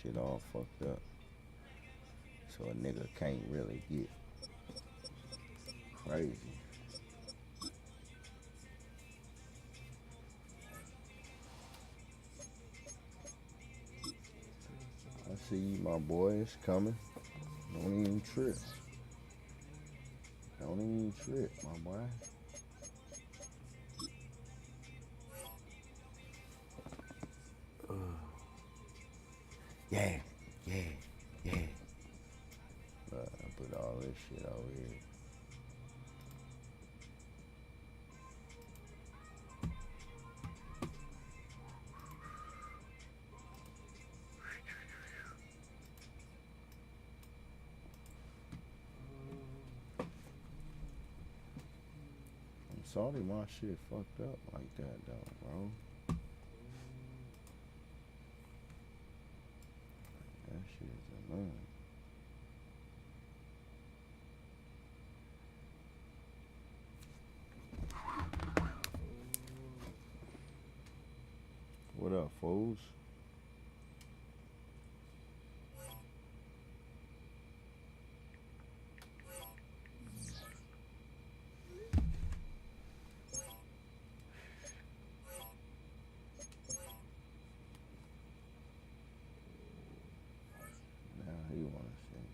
shit all fucked up. So a nigga can't really get crazy. I see you, my boy. It's coming. Don't even trip. Don't even trip, my boy. Yeah, yeah, yeah. I put all this shit over here. I'm sorry my shit fucked up like that though, bro. That shit is annoying. What up, fools? Now he wanna sing.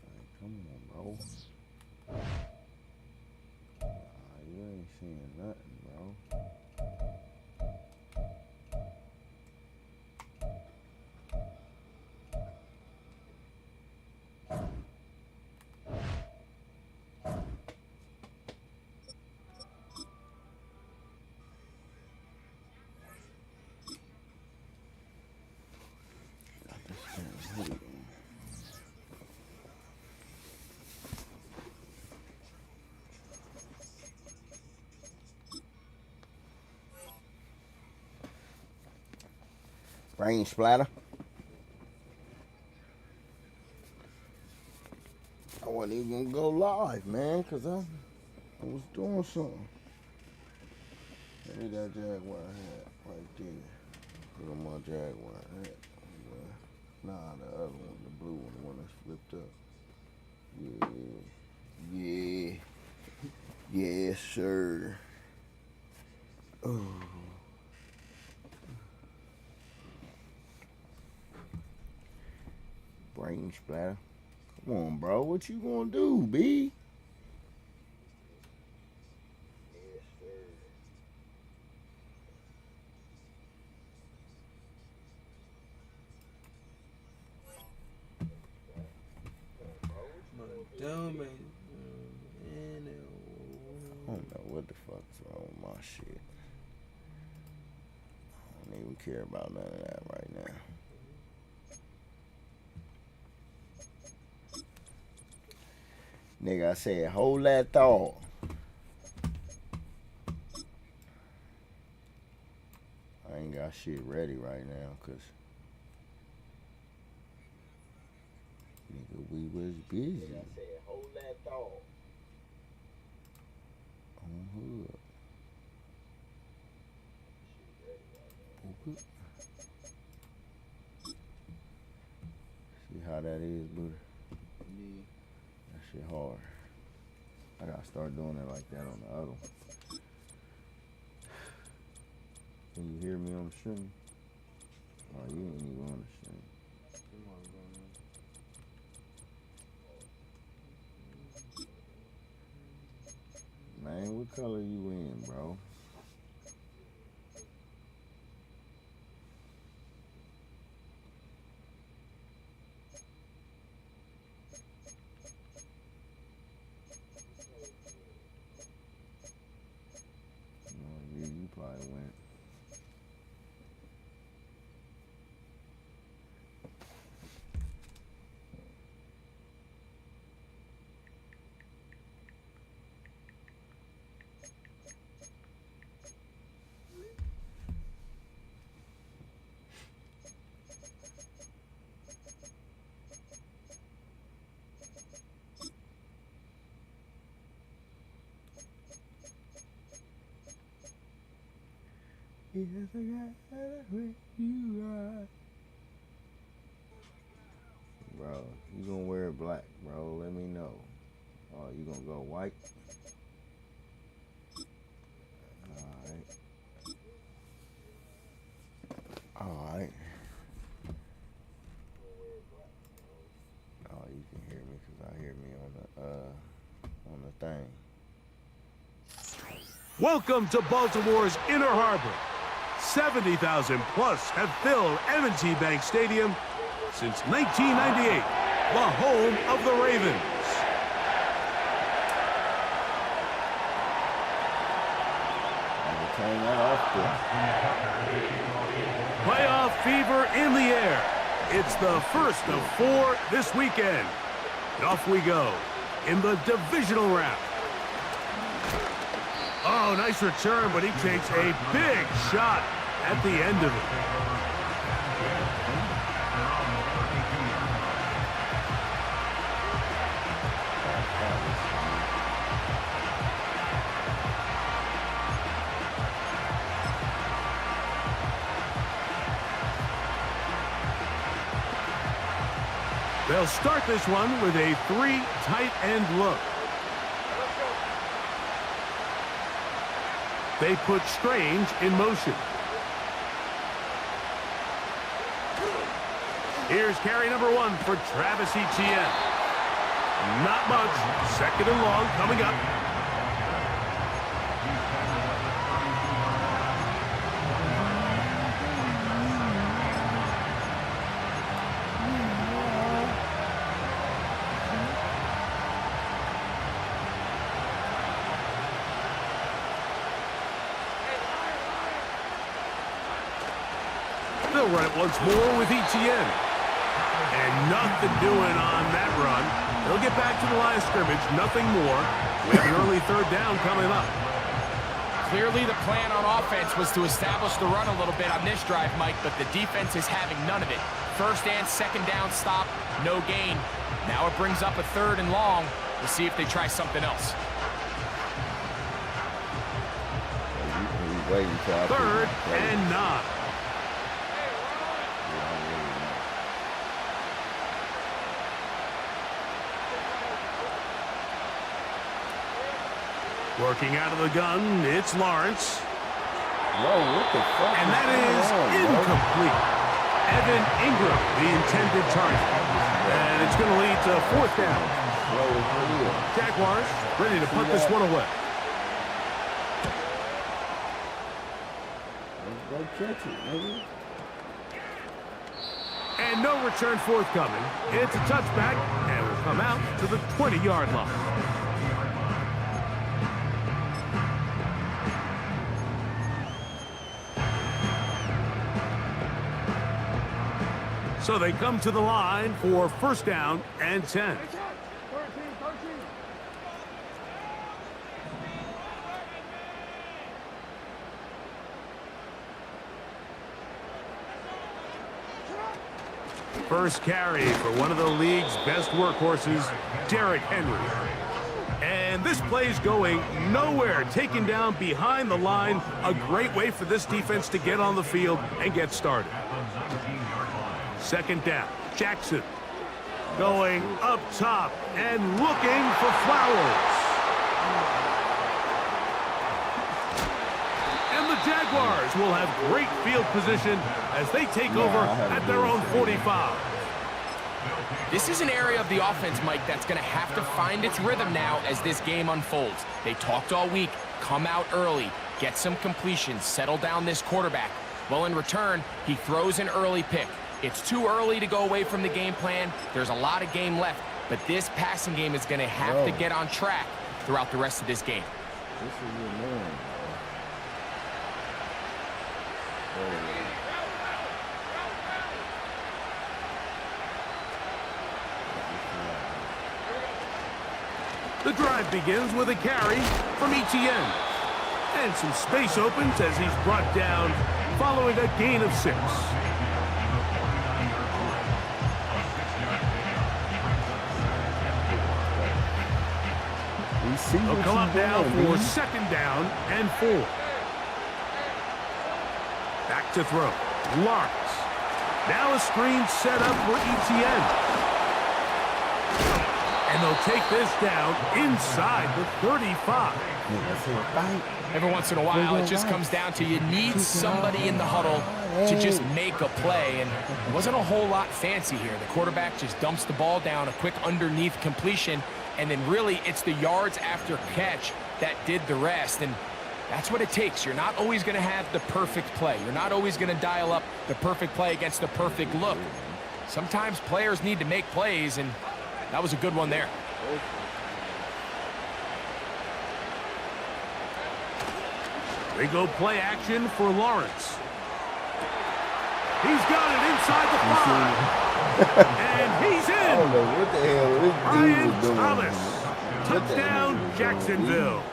Like, come on, bro. You ain't seeing nothing, bro. Brain splatter. I wasn't even gonna go live, man, cause I was doing something. Maybe that Jaguar hat right there. Put on my Jaguar hat. Nah, the other one, the blue one, the one that's flipped up. Yeah. Yes, sir. Oh. Brain splatter. Come on, bro. What you gonna do, B? Dumb I don't know what the fuck's wrong with my shit. I don't even care about none of that right now. Nigga, I said, hold that thought. I ain't got shit ready right now, cause nigga, we was busy. I said, hold that thought. On hood. Okay. See how that is, Buddha? Yeah. That shit hard. I gotta start doing it like that on the other one. Can you hear me on the stream? Oh, you ain't even on the stream. Man, what color you in, bro? You probably went. Yes, I gotta with you right. Bro, you gonna wear black, bro? Let me know. Oh, you gonna go white? Alright. Oh, you can hear me because I hear me on the thing. Welcome to Baltimore's Inner Harbor. 70,000 plus have filled M&T Bank Stadium since 1998, the home of the Ravens. Turn that off there. Playoff fever in the air. It's the first of 4 this weekend. And off we go in the divisional round. Oh, nice return, but he takes a big shot at the end of it. They'll start this one with a 3 tight end look. They put Strange in motion. Here's carry number 1 for Travis Etienne. Not much. Second and long coming up. They'll run it once more with Etienne. And nothing doing on that run. They'll get back to the line of scrimmage, nothing more. We have an early third down coming up. Clearly the plan on offense was to establish the run a little bit on this drive, Mike, but the defense is having none of it. First and second down stop, no gain. Now it brings up a third and long. We'll see if they try something else. Third and 9. Working out of the gun, it's Lawrence. Whoa, what the fuck? And that is incomplete. Evan Ingram, the intended target. And it's going to lead to 4th down. Jaguars ready to put this one away. Go catch it, nigga. And no return forthcoming. It's a touchback, and will come out to the 20-yard line. So they come to the line for first down and 10. First carry for one of the league's best workhorses, Derrick Henry. And this play's going nowhere, taken down behind the line. A great way for this defense to get on the field and get started. Second down, Jackson going up top and looking for Flowers. And the Jaguars will have great field position as they take over at their own 45. This is an area of the offense, Mike, that's going to have to find its rhythm now as this game unfolds. They talked all week, come out early, get some completions, settle down this quarterback. Well, in return, he throws an early pick. It's too early to go away from the game plan. There's a lot of game left, but this passing game is going to have to get on track throughout the rest of this game. This is your man, The drive begins with a carry from Etienne. And some space opens as he's brought down following a gain of 6. They'll come up now for second down and 4. to throw. Lawrence. Now a screen set up for ETN. And they'll take this down inside the 35. Every once in a while, it just comes down to you need somebody in the huddle to just make a play. And it wasn't a whole lot fancy here. The quarterback just dumps the ball down, a quick underneath completion, and then really it's the yards after catch that did the rest. And that's what it takes. You're not always going to have the perfect play. You're not always going to dial up the perfect play against the perfect look. Sometimes players need to make plays, and that was a good one there. They go play action for Lawrence. He's got it inside the 5. And he's in. I don't know what the hell this dude was doing. Thomas. Touchdown, Jacksonville.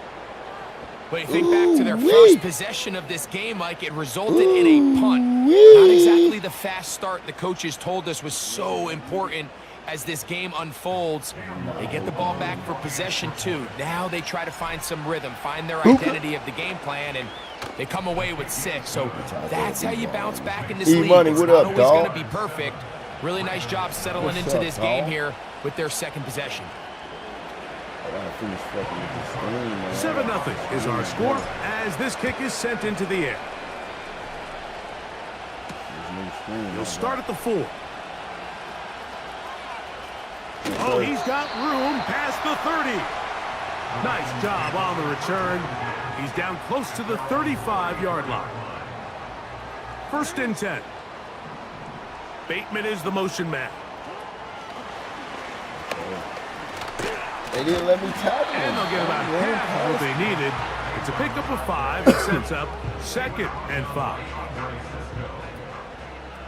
But you think back to their first possession of this game, Mike, it resulted in a punt. Not exactly the fast start the coaches told us was so important as this game unfolds. They get the ball back for possession 2. Now they try to find some rhythm, find their identity of the game plan, and they come away with 6. So that's how you bounce back in this league. It's not always going to be perfect. Really nice job settling into this game here with their second possession. 7-0 is our score as this kick is sent into the air. He'll start at the 4. Oh, he's got room past the 30. Nice job on the return. He's down close to the 35-yard line. 1st and 10. Bateman is the motion man. They didn't let me tackle him. And they'll get about half what they needed. It's a pickup of 5. It sets up 2nd and 5.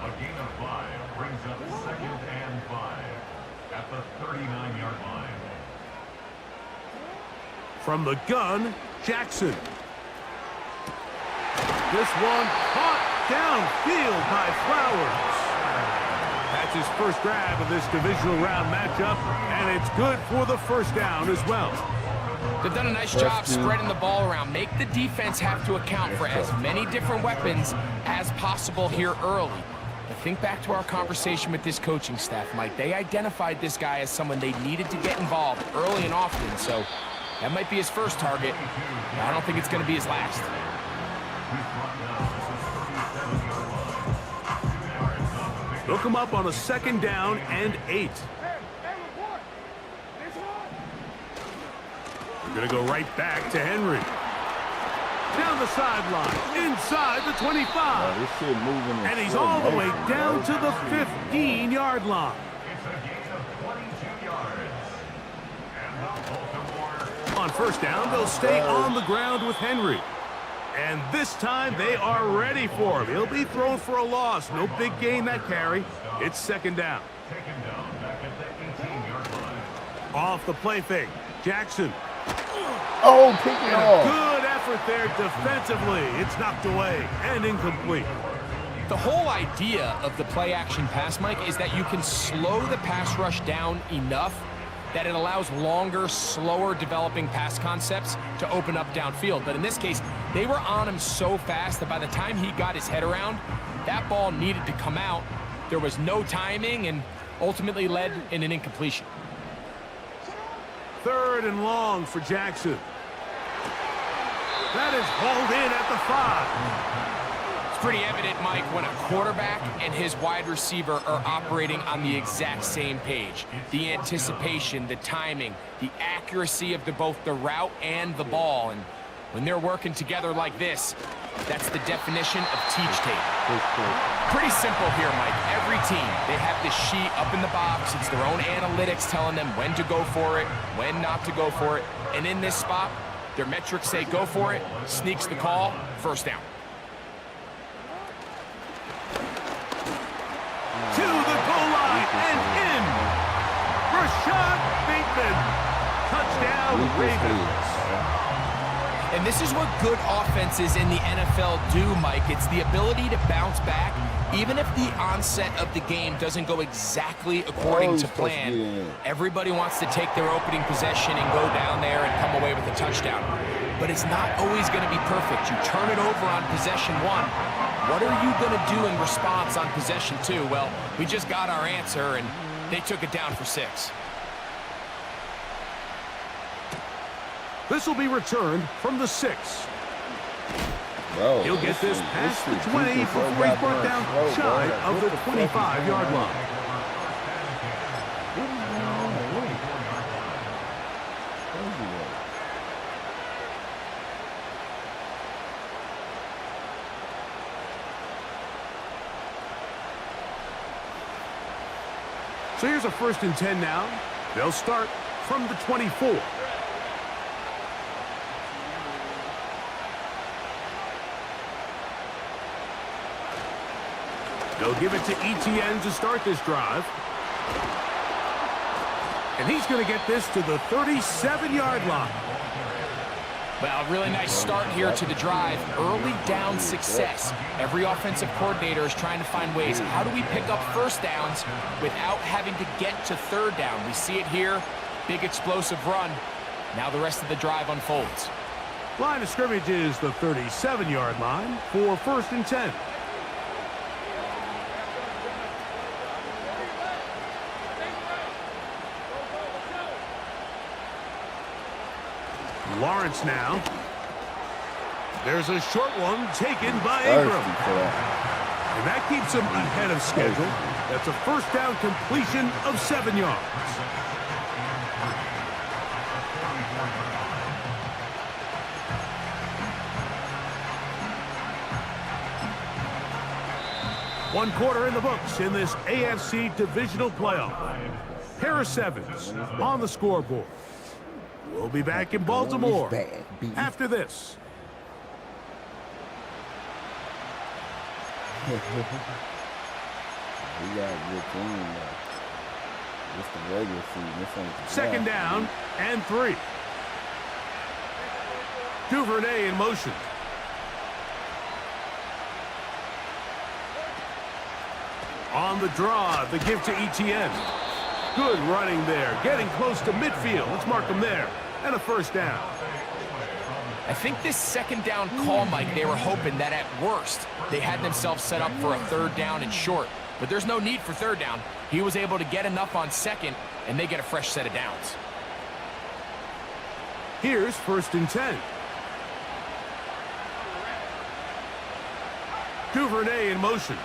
A gain of 5 brings up 2nd and 5 at the 39-yard line. From the gun, Jackson. This one caught downfield by Flowers. That's his first grab of this divisional round matchup, and it's good for the first down as well. They've done a nice job spreading the ball around. Make the defense have to account for as many different weapons as possible here early. But think back to our conversation with this coaching staff, Mike. They identified this guy as someone they needed to get involved early and often, so that might be his first target. I don't think it's going to be his last. Look him up on a 2nd down and 8. We're going to go right back to Henry. Down the sideline, inside the 25. This shit moving and he's all the way down to the 15-yard line. On 1st down, they'll stay on the ground with Henry. And this time, they are ready for him. He'll be thrown for a loss. No big gain that carry. It's 2nd down. Off the play fake. Jackson. Oh, pick it off. Good effort there defensively. It's knocked away and incomplete. The whole idea of the play-action pass, Mike, is that you can slow the pass rush down enough that it allows longer, slower developing pass concepts to open up downfield. But in this case, they were on him so fast that by the time he got his head around, that ball needed to come out. There was no timing and ultimately led in an incompletion. 3rd and long for Jackson. That is hauled in at the 5. It's pretty evident, Mike, when a quarterback and his wide receiver are operating on the exact same page. The anticipation, the timing, the accuracy of both the route and the ball. And when they're working together like this, that's the definition of teach tape. Pretty simple here, Mike. Every team, they have this sheet up in the box. It's their own analytics telling them when to go for it, when not to go for it. And in this spot, their metrics say go for it, sneaks the call, 1st down. To the goal line and in. Rashad Bateman. Touchdown, Ravens. And this is what good offenses in the NFL do, Mike. It's the ability to bounce back, even if the onset of the game doesn't go exactly according to plan. Everybody wants to take their opening possession and go down there and come away with a touchdown. But it's not always going to be perfect. You turn it over on possession 1, What are you going to do in response on possession 2? Well, we just got our answer, and they took it down for 6. This will be returned from the 6. Bro, He'll get this past the 20 before he's brought down shy of the 25-yard line. So here's a 1st and 10 now. They'll start from the 24. They'll give it to Etienne to start this drive. And he's going to get this to the 37-yard line. Well, really nice start here to the drive. Early down success. Every offensive coordinator is trying to find ways. How do we pick up 1st downs without having to get to 3rd down? We see it here. Big explosive run. Now the rest of the drive unfolds. Line of scrimmage is the 37-yard line for 1st and 10. Lawrence now. There's a short one taken by Ingram. And that keeps him ahead of schedule. That's a 1st down completion of 7 yards. One quarter in the books in this AFC divisional playoff. Pair of 7s on the scoreboard. We'll be back in Baltimore after this. We got a good team now. It's the regular season. This ain't the 2nd down and 3. Duvernay in motion. On the draw, the give to Etienne. Good running there, getting close to midfield. Let's mark him there. And a 1st down. I think this 2nd down call, Mike, they were hoping that at worst they had themselves set up for a 3rd down and short. But there's no need for 3rd down. He was able to get enough on 2nd, and they get a fresh set of downs. Here's 1st and 10. Duvernay in motion.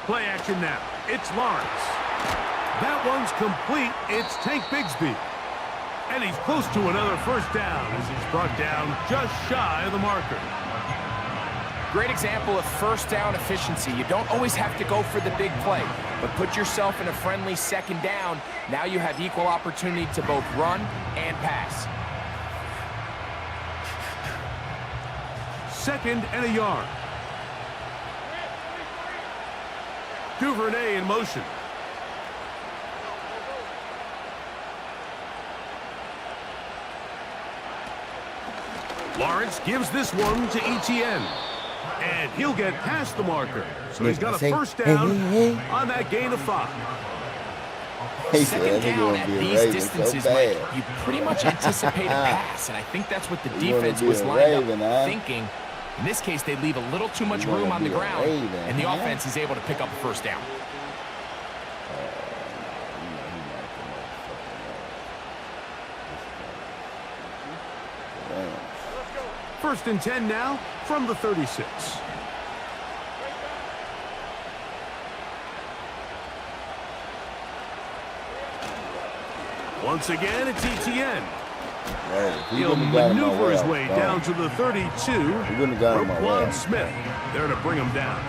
Play action now. It's Lawrence. That one's complete. It's Tank Bigsby. And he's close to another 1st down as he's brought down just shy of the marker. Great example of 1st down efficiency. You don't always have to go for the big play, but put yourself in a friendly 2nd down. Now you have equal opportunity to both run and pass. 2nd and a yard. Duvernay in motion. Lawrence gives this one to Etienne. And he'll get past the marker. So he's got a 1st down on that gain of 5. 2nd down at these distances, Mike, you pretty much anticipate a pass, and I think that's what the defense was lined up thinking. In this case, they leave a little too much room on the ground, and the offense is able to pick up a 1st down. First and 10 now from the 36. Once again, it's Etienne. He'll maneuver his way down to the 32. Roquan Smith there to bring him down.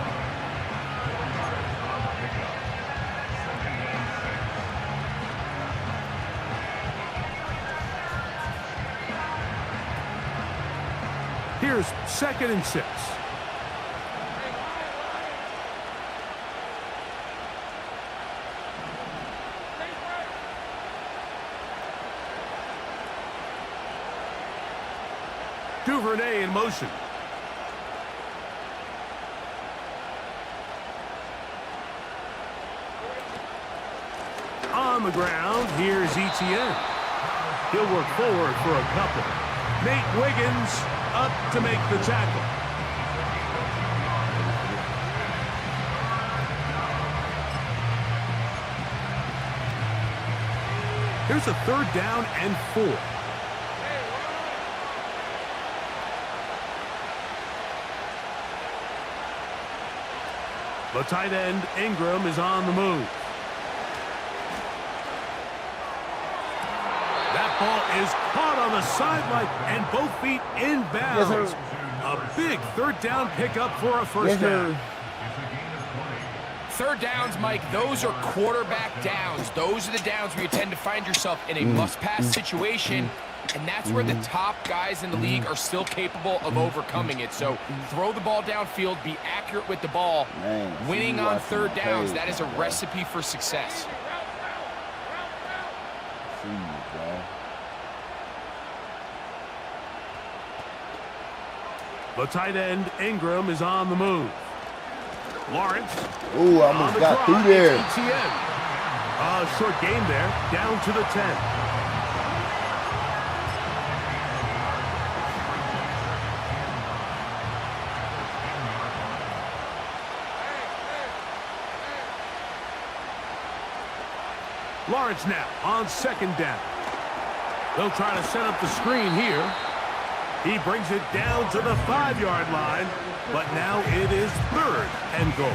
Here's 2nd and 6. Duvernay in motion. On the ground, here's Etienne. He'll work forward for a couple. Nate Wiggins up to make the tackle. Here's a 3rd down and 4. The tight end, Ingram, is on the move. That ball is caught on the sideline and both feet inbounds. A big 3rd down pickup for a first down. 3rd downs, Mike, those are quarterback downs. Those are the downs where you tend to find yourself in a must-pass situation, and that's where the top guys in the league are still capable of overcoming it. So throw the ball downfield, be accurate with the ball. Winning on 3rd downs, that is a recipe for success. The tight end, Ingram, is on the move. Lawrence. Ooh, I almost got through there. ETN. Short game there, down to the 10. Lawrence now on 2nd down. They'll try to set up the screen here. He brings it down to the 5-yard line, but now it is 3rd and goal.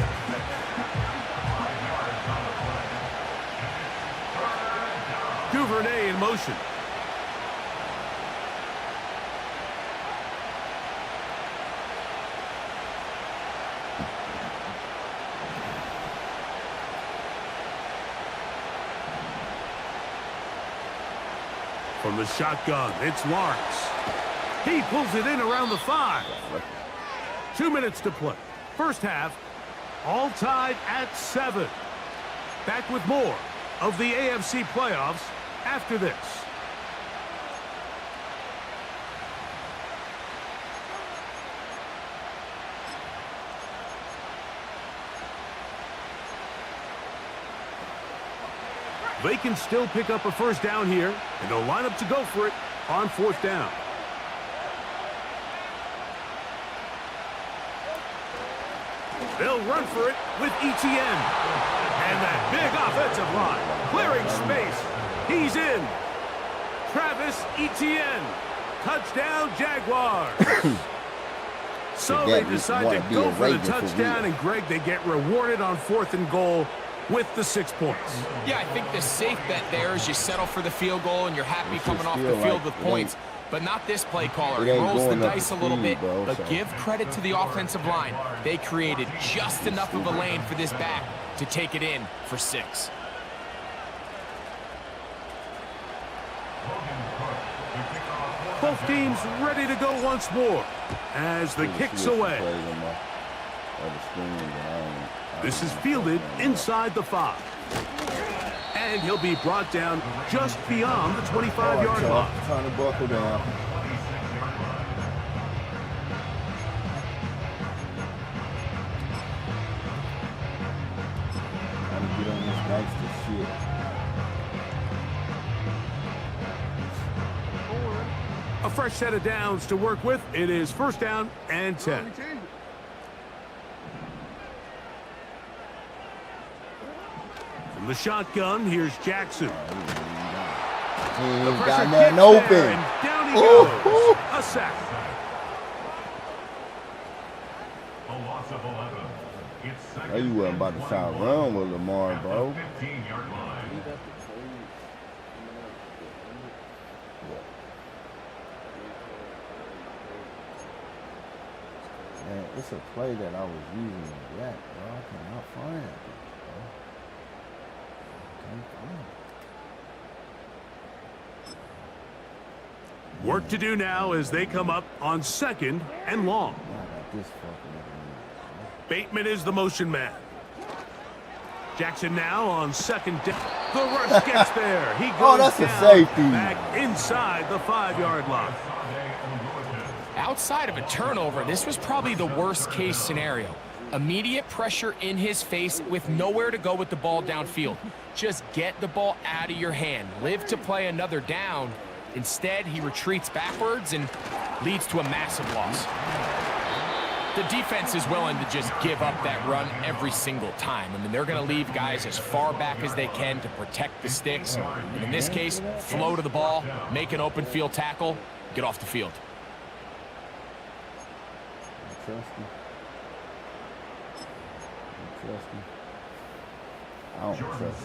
Duvernay in motion. From the shotgun, it's Lawrence. He pulls it in around the 5. 2 minutes to play. First half, all tied at 7. Back with more of the AFC playoffs after this. They can still pick up a first down here, and they'll line up to go for it on 4th down. They'll run for it with ETN. And that big offensive line, clearing space. He's in. Travis Etienne. Touchdown, Jaguars. So they decide to go for the touchdown, and Greg, they get rewarded on 4th and goal with the 6 points. Yeah, I think the safe bet there is you settle for the field goal and you're happy coming off the field with points. But not this play caller. He rolls the dice a little bit, but give credit to the offensive line. They created just enough of a lane for this back to take it in for 6. Both teams ready to go once more as the kick's away. This is fielded inside the 5. And he'll be brought down just beyond the 25-yard line. Trying to buckle down. Trying to get on this gangster shit. A fresh set of downs to work with. It is 1st down and 10. From the shotgun, here's Jackson. He ain't got nothing open. And down he goes. A sack. A loss of 11. It's second. Oh, you wasn't about to try to run with Lamar, bro. 15-yard line. Man, it's a play that I was using in black, bro. I cannot find it, bro. I can't find it. Work to do now as they come up on 2nd and long. I got this fucking Bateman is the motion man. Jackson now on 2nd down. The rush gets there. He goes that's a down, safety. back inside the 5-yard line. Outside of a turnover, this was probably the worst-case scenario. Immediate pressure in his face with nowhere to go with the ball downfield. Just get the ball out of your hand. Live to play another down. Instead, he retreats backwards and leads to a massive loss. The defense is willing to just give up that run every single time. I mean, they're going to leave guys as far back as they can to protect the sticks. And in this case, flow to the ball, make an open field tackle, get off the field.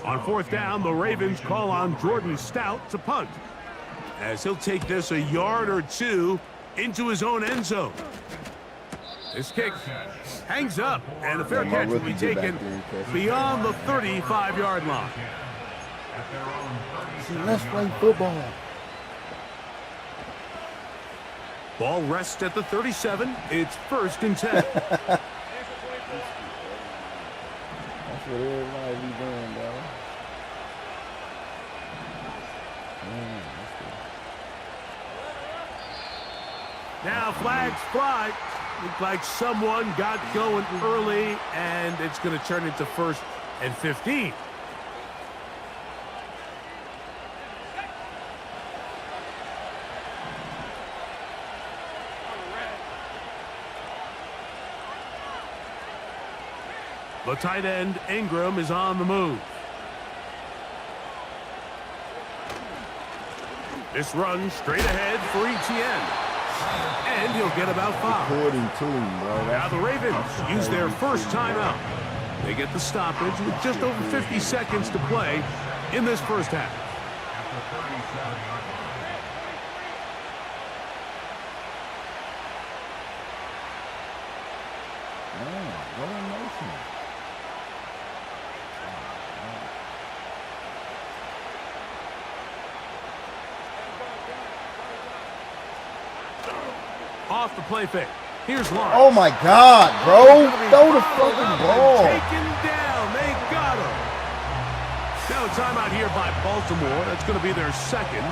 On fourth down, the Ravens call on Jordan Stout to punt, as he'll take this a yard or two into his own end zone. This kick hangs up, and a fair catch will be taken beyond the 35-yard line. Let's play football. Ball rests at the 37. It's 1st and 10. That's what everybody be doing, bro. Now flags fly. Looked like someone got going early, and it's going to turn into 1st and 15. The tight end, Ingram, is on the move. This run straight ahead for ETN. And he'll get about 5. According to him, bro. Now the Ravens use their first timeout. They get the stoppage with just over 50 seconds to play in this first half. Off the play fake. Here's Lawrence. Oh my God, bro! Throw the fucking ball. Taken down. They got him. Now a timeout here by Baltimore. That's going to be their second,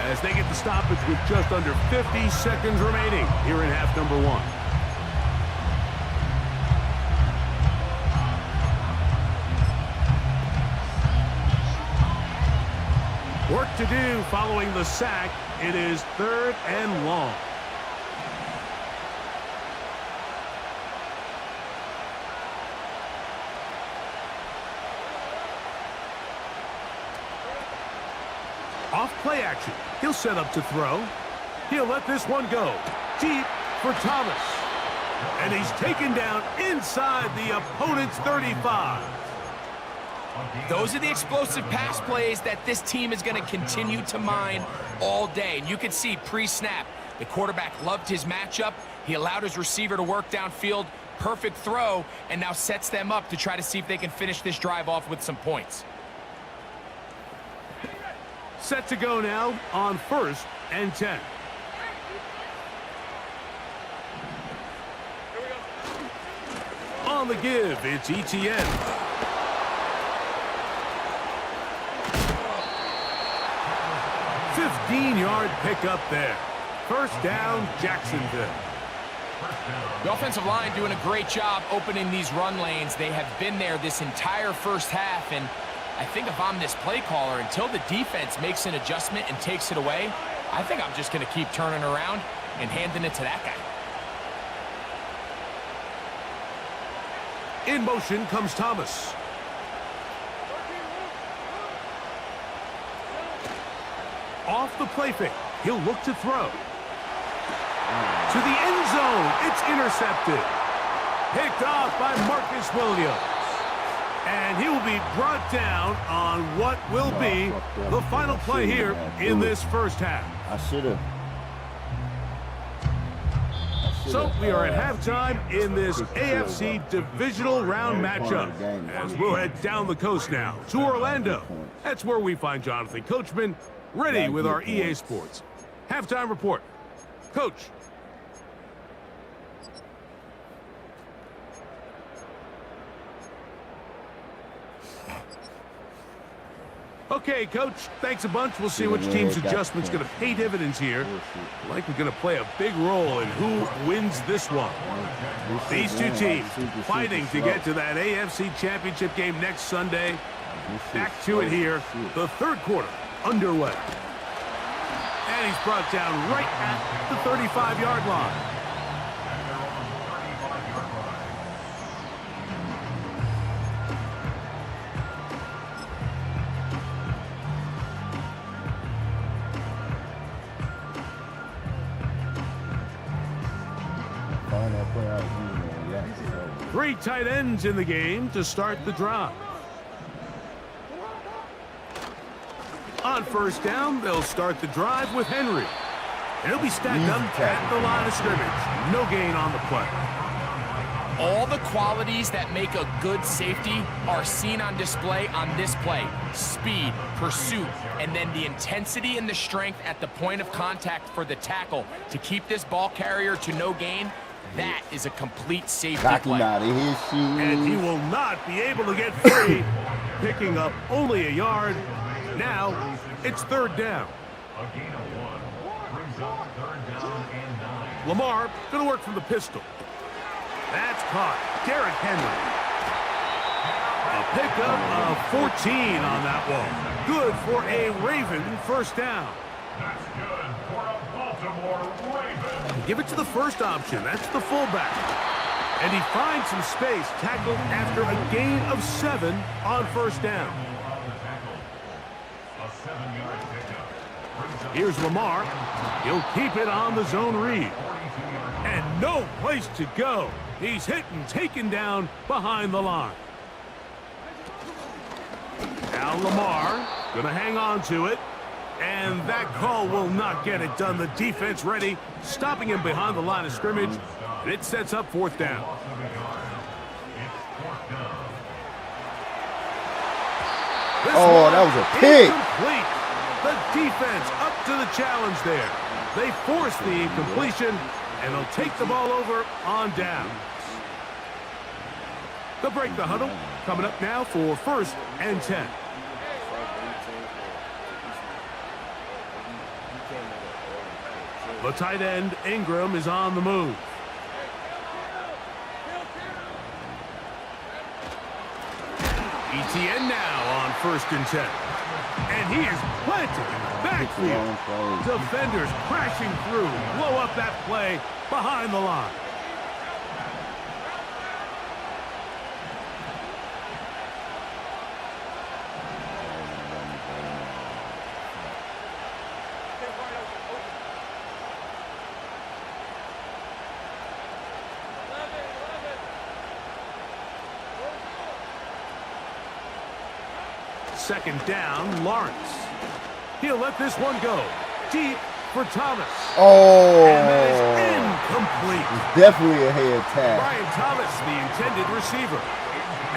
as they get the stoppage with just under 50 seconds remaining here in half number 1. Work to do following the sack. It is 3rd and long. Off play action. He'll set up to throw. He'll let this one go deep for Thomas. And he's taken down inside the opponent's 35. Those are the explosive pass plays that this team is going to continue to mine all day. And you can see pre-snap, the quarterback loved his matchup. He allowed his receiver to work downfield. Perfect throw, and now sets them up to try to see if they can finish this drive off with some points. Set to go now on 1st and 10. On the give, it's ETN. Fifteen-yard pickup there. 1st down, Jacksonville. The offensive line doing a great job opening these run lanes. They have been there this entire first half, and I think if I'm this play caller, until the defense makes an adjustment and takes it away, I think I'm just going to keep turning around and handing it to that guy. In motion comes Thomas. Off the play fake. He'll look to throw. To the end zone. It's intercepted. Picked off by Marcus Williams. And he will be brought down on what will be the final play here in this first half. I should have. So we are at halftime in this AFC divisional round matchup, as we'll head down the coast now to Orlando. That's where we find Jonathan Coachman ready with our EA Sports halftime report. Coach. Okay, Coach, thanks a bunch. We'll see which team's adjustment's going to pay dividends here. Like we're going to play a big role in who wins this one. These two teams fighting to get to that AFC Championship game next Sunday. Back to it here, the 3rd quarter underway. And he's brought down right at the 35-yard line. Three tight ends in the game to start the drive. On first down, they'll start the drive with Henry. And he'll be stacked up at the line of scrimmage. No gain on the play. All the qualities that make a good safety are seen on display on this play. Speed, pursuit, and then the intensity and the strength at the point of contact for the tackle to keep this ball carrier to no gain. That is a complete safety play. And he will not be able to get free, picking up only a yard. Now, it's third down. A gain of 1 brings up 3rd down and 9. Lamar going to work from the pistol. That's caught. Derrick Henry. A pickup of 14 on that one. Good for a Raven first down. That's good for a Baltimore Raven. Give it to the first option. That's the fullback. And he finds some space, tackled after a gain of 7 on first down. A 7-yard pickup. Here's Lamar. He'll keep it on the zone read. And no place to go. He's hit and taken down behind the line. Now Lamar going to hang on to it. And that call will not get it done. The defense ready, stopping him behind the line of scrimmage. And it sets up fourth down. Oh, that was a pick. Incomplete. The defense up to the challenge there. They force the incompletion, and they'll take the ball over on down. They'll break the huddle. Coming up now for 1st and 10. The tight end, Ingram, is on the move. ETN now on 1st and 10. And he is planted in the backfield. Defenders crashing through, blow up that play behind the line. Second down, Lawrence. He'll let this one go. Deep for Thomas. Oh. And that is incomplete. Definitely a head tap. Brian Thomas, the intended receiver.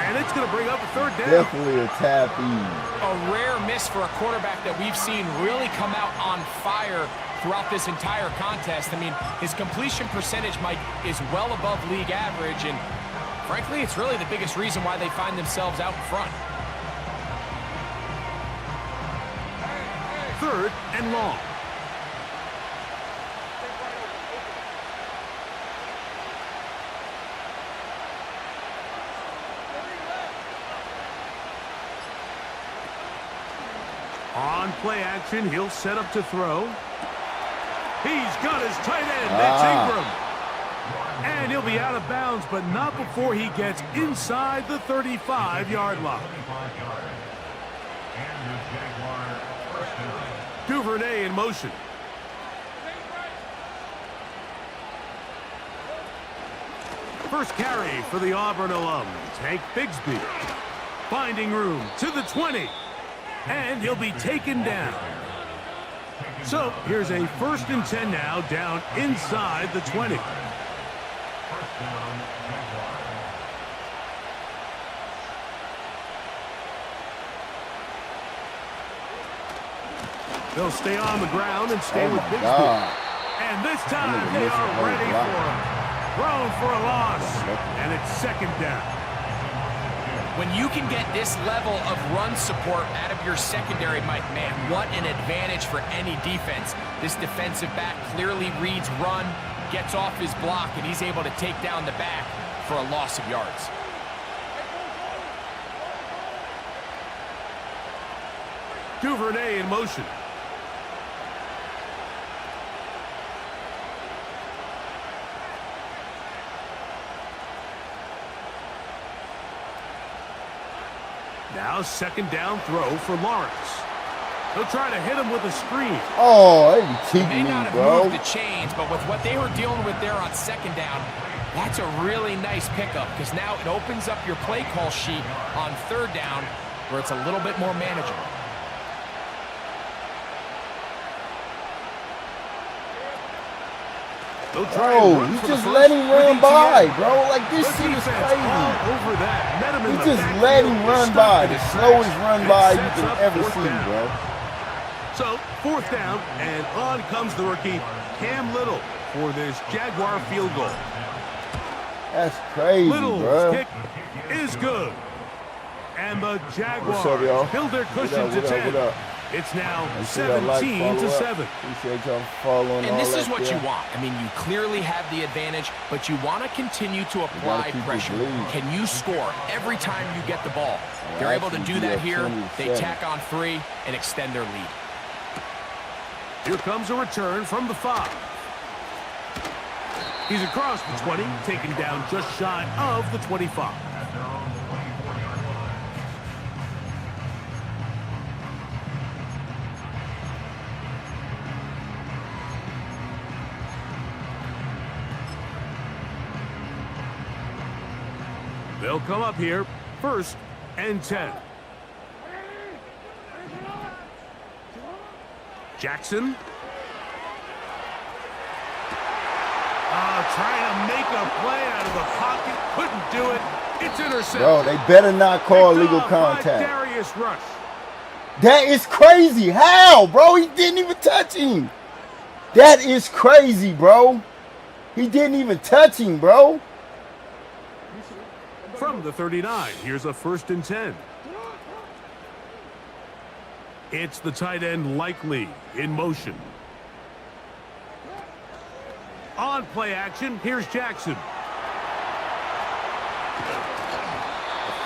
And it's going to bring up a third down. Definitely a tappy. A rare miss for a quarterback that we've seen really come out on fire throughout this entire contest. I mean, his completion percentage, Mike, is well above league average. And frankly, it's really the biggest reason why they find themselves out in front. 3rd and long. On play action, he'll set up to throw. He's got his tight end. That's Ingram. And he'll be out of bounds, but not before he gets inside the 35-yard line. Duvernay in motion. First carry for the Auburn alum, Tank Bigsby. Finding room to the 20. And he'll be taken down. So here's a 1st and 10 now, down inside the 20. They'll stay on the ground and stay with Bigsby. And this time they are ready for him. Thrown for a loss. And it's 2nd down. When you can get this level of run support out of your secondary, Mike, man, what an advantage for any defense. This defensive back clearly reads run, gets off his block, and he's able to take down the back for a loss of yards. Duvernay in motion. Now second down throw for Lawrence. He'll try to hit him with a screen. Oh, they keep May me, not have bro. moved the chains, but with what they were dealing with there on second down, that's a really nice pickup because now it opens up your play call sheet on third down where it's a little bit more manageable. Bro, you just let him run by, bro. Like, this shit is crazy. Over that. Met him in You the just backfield. let him run by. The Stuck in slowest his run tracks. by And you sets can up ever fourth see, down. bro. So, fourth down, and on comes the rookie, Cam Little, for this Jaguar field goal. That's crazy, Little's bro. kick is good. And the What's up, Jaguars y'all? build their cushion to 10. What up? It's now Make sure y'all like, 17 to follow up. 7. Appreciate y'all following And all this that is what there. you want. I mean, you clearly have the advantage, but you want to continue to apply keep this pressure. lead. Can you score every time you get the ball? They're able to actually do be that up here. 20 to They 7. tack on 3 and extend their lead. Here comes a return from the 5. He's across the 20, taken down just shy of the 25. They'll come up here, 1st and 10. Jackson. Trying to make a play out of the pocket. Couldn't do it. It's intercepted. Bro, they better not call Picked legal off by contact. Darius Rush. That is crazy. How, bro? He didn't even touch him. That is crazy, bro. He didn't even touch him, bro. From the 39, here's a 1st and 10. It's the tight end Likely in motion. On play action, here's Jackson.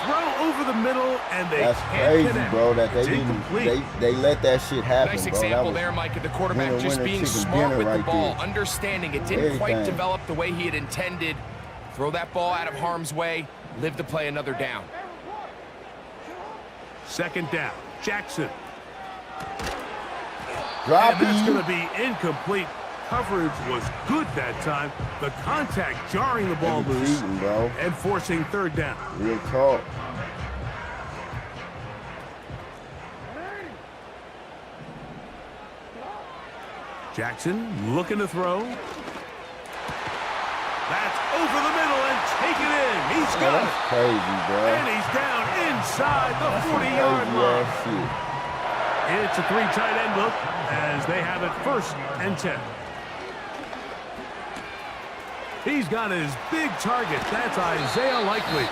Throw over the middle, and they That's can't crazy, connect. bro. That It's they didn't. incomplete. They let that shit happen, Nice bro. example That there, was Mike, of the quarterback winner, just winner, being chicken smart dinner with the right ball, there. understanding it didn't quite Everything. develop the way he had intended. Throw that ball out of harm's way, live to play another down. 2nd down, Jackson. Drop And that's him. going to be incomplete. Coverage was good that time. The contact jarring the ball They be loose cheating, bro. and forcing 3rd down. Real talk. Jackson looking to throw. That's over the middle and taken in. He's Oh, got that's it. crazy, bro. And he's down inside the 40-yard Crazy line. ass shit. It's a 3 tight end look as they have it 1st and 10. He's got his big target. That's Isaiah Likely.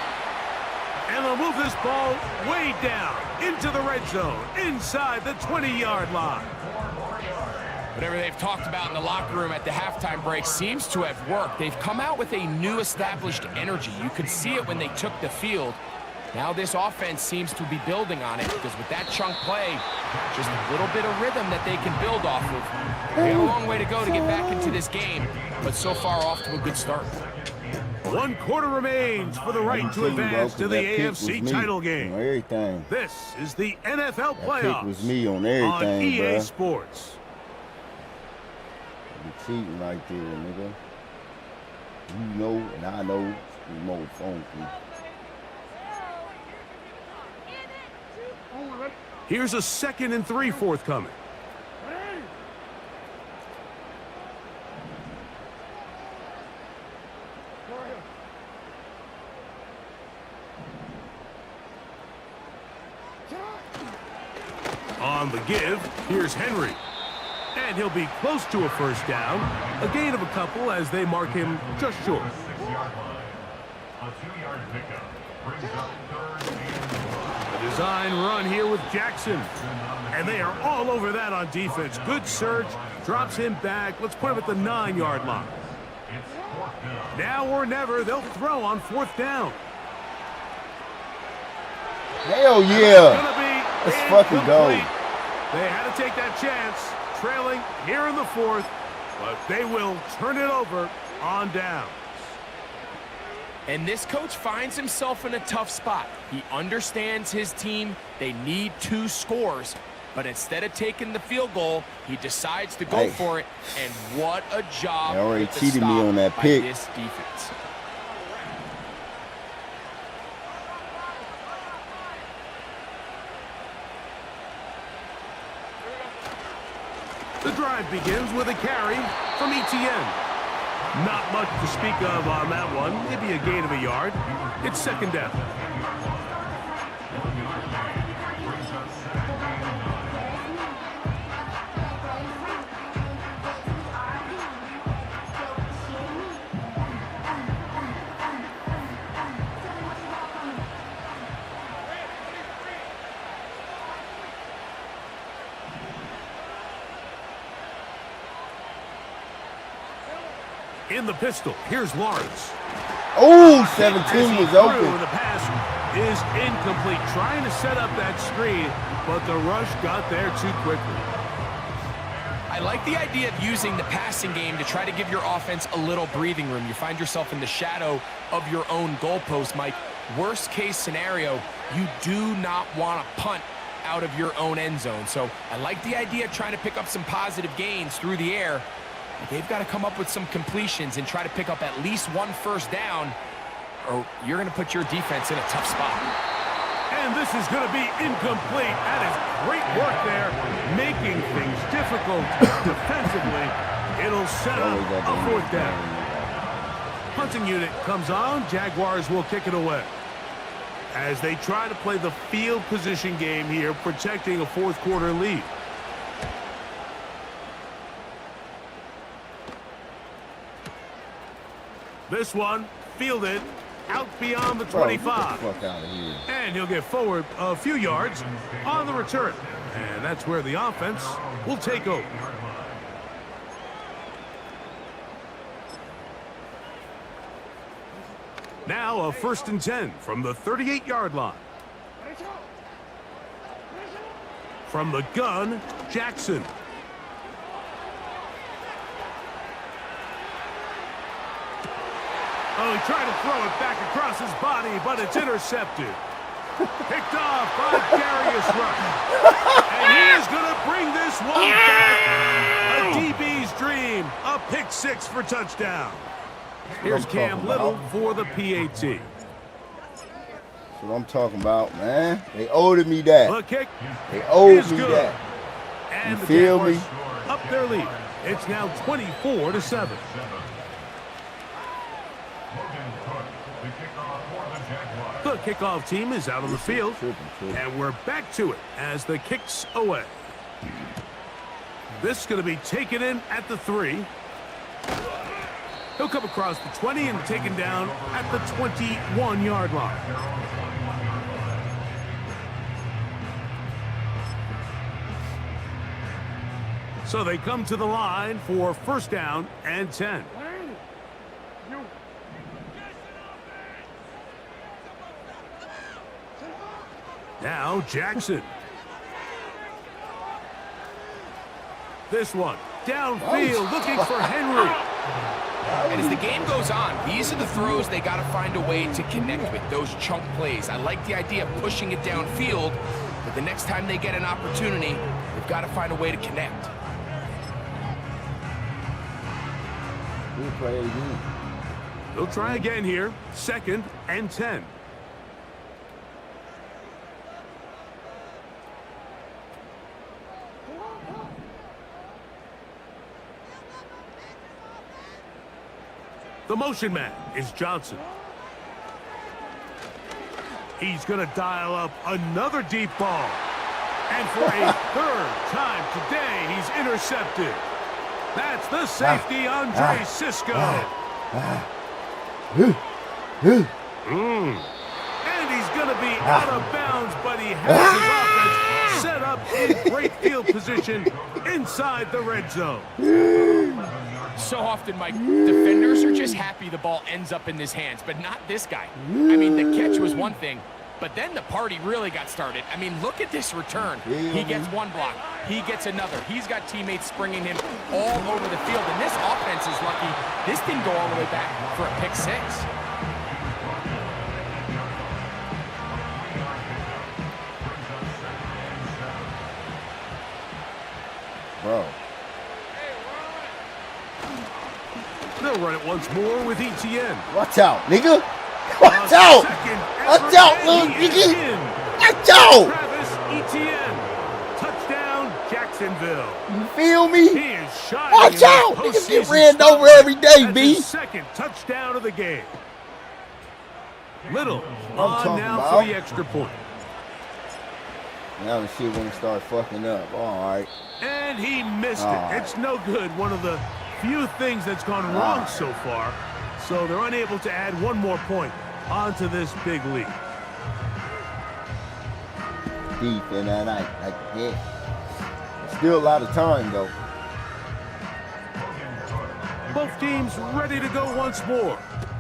And they'll move this ball way down into the red zone, inside the 20-yard line. Whatever they've talked about in the locker room at the halftime break seems to have worked. They've come out with a new established energy. You could see it when they took the field. Now this offense seems to be building on it because with that chunk play, just a little bit of rhythm that they can build off of. They got a long way to go to get back into this game, but so far off to a good start. 1 quarter remains for the right to advance to the AFC title game. Everything. This is the NFL That playoffs pick was me on on everything, EA bro. Sports. You cheating right there, nigga. You know, and I know. Remote phone me. Here's a 2nd and 3 forthcoming. On the give, here's Henry. And he'll be close to a 1st down. A gain of a couple as they mark him just short. 6-yard line. A 2-yard pickup brings up 3rd and 1. A design run here with Jackson. And they are all over that on defense. Good surge, drops him back. Let's put him at the 9-yard line. It's 4th down. Now or never, they'll throw on 4th down. Hell It's yeah. gonna be Let's fucking go. incomplete. They had to take that chance, trailing here in the 4th, but they will turn it over on downs. And this coach finds himself in a tough spot. He understands his team. They need 2 scores. But instead of taking the field goal, he decides to go for it. And what a job. They already with the cheated me stop on that by pick. this defense. The drive begins with a carry from ETN. Not much to speak of on that one. Maybe a gain of a yard. It's second down. In the pistol, here's Lawrence. Oh, 17 was The open. pass is incomplete. Trying to set up that screen, but the rush got there too quickly. I like the idea of using the passing game to try to give your offense a little breathing room. You find yourself in the shadow of your own goalpost, Mike. Worst case scenario, you do not want to punt out of your own end zone. So I like the idea of trying to pick up some positive gains through the air. But they've got to come up with some completions and try to pick up at least 1 first down, or you're going to put your defense in a tough spot. And this is going to be incomplete. That is great work there, making things difficult defensively. It'll set up a 4th down. Punting unit comes on. Jaguars will kick it away as they try to play the field position game here, protecting a 4th quarter lead. This one fielded out beyond the 25. Bro, get the fuck out of here. And he'll get forward a few yards on the return. And that's where the offense will take over. Now a 1st and 10 from the 38-yard line. From the gun, Jackson. Oh, he tried to throw it back across his body, but it's intercepted. Picked off by Darius Rush. And he is going to bring this one back. A DB's dream. A pick 6 for touchdown. Here's Cam Little for the PAT. That's what I'm talking about, man. They owed me that. The kick They owed is me good. that. And You the feel Jaguars me? up their lead. It's now 24-7. The kickoff team is out on the field, and we're back to it as the kick's away. This is going to be taken in at the 3. He'll come across the 20 and taken down at the 21-yard line. So they come to the line for 1st down and 10. Now Jackson. This one downfield looking for Henry. And as the game goes on, these are the throws they got to find a way to connect with, those chunk plays. I like the idea of pushing it downfield, but the next time they get an opportunity, they've got to find a way to connect. We'll play it again. They'll try again here. 2nd and 10. The motion man is Johnson. He's going to dial up another deep ball. And for a 3rd time today, he's intercepted. That's the safety, Andre Cisco. And he's going to be out of bounds, but he has his offense set up in great field position inside the red zone. So often, Mike, defenders are just happy the ball ends up in his hands, but not this guy. I mean, the catch was one thing, but then the party really got started. I mean, look at this return. He gets one block. He gets another. He's got teammates springing him all over the field, and this offense is lucky this didn't go all the way back for a pick 6. They'll run it once more with Etienne. Watch out, nigga. Watch out. Watch out, little nigga. Watch out. Travis Etienne. Touchdown, Jacksonville. You feel me? He is shining. Watch out. Niggas get ran over every day, That's B. his second touchdown of the game. Little I'm on talking now about. for the extra point. Now the shit when it start fucking up. All right. And he missed All it. right. It's no good. One of the few things that's gone wrong so far. So they're unable to add one more point onto this big lead. Deep in that night. Like, yeah. Still a lot of time, though. Both teams ready to go once more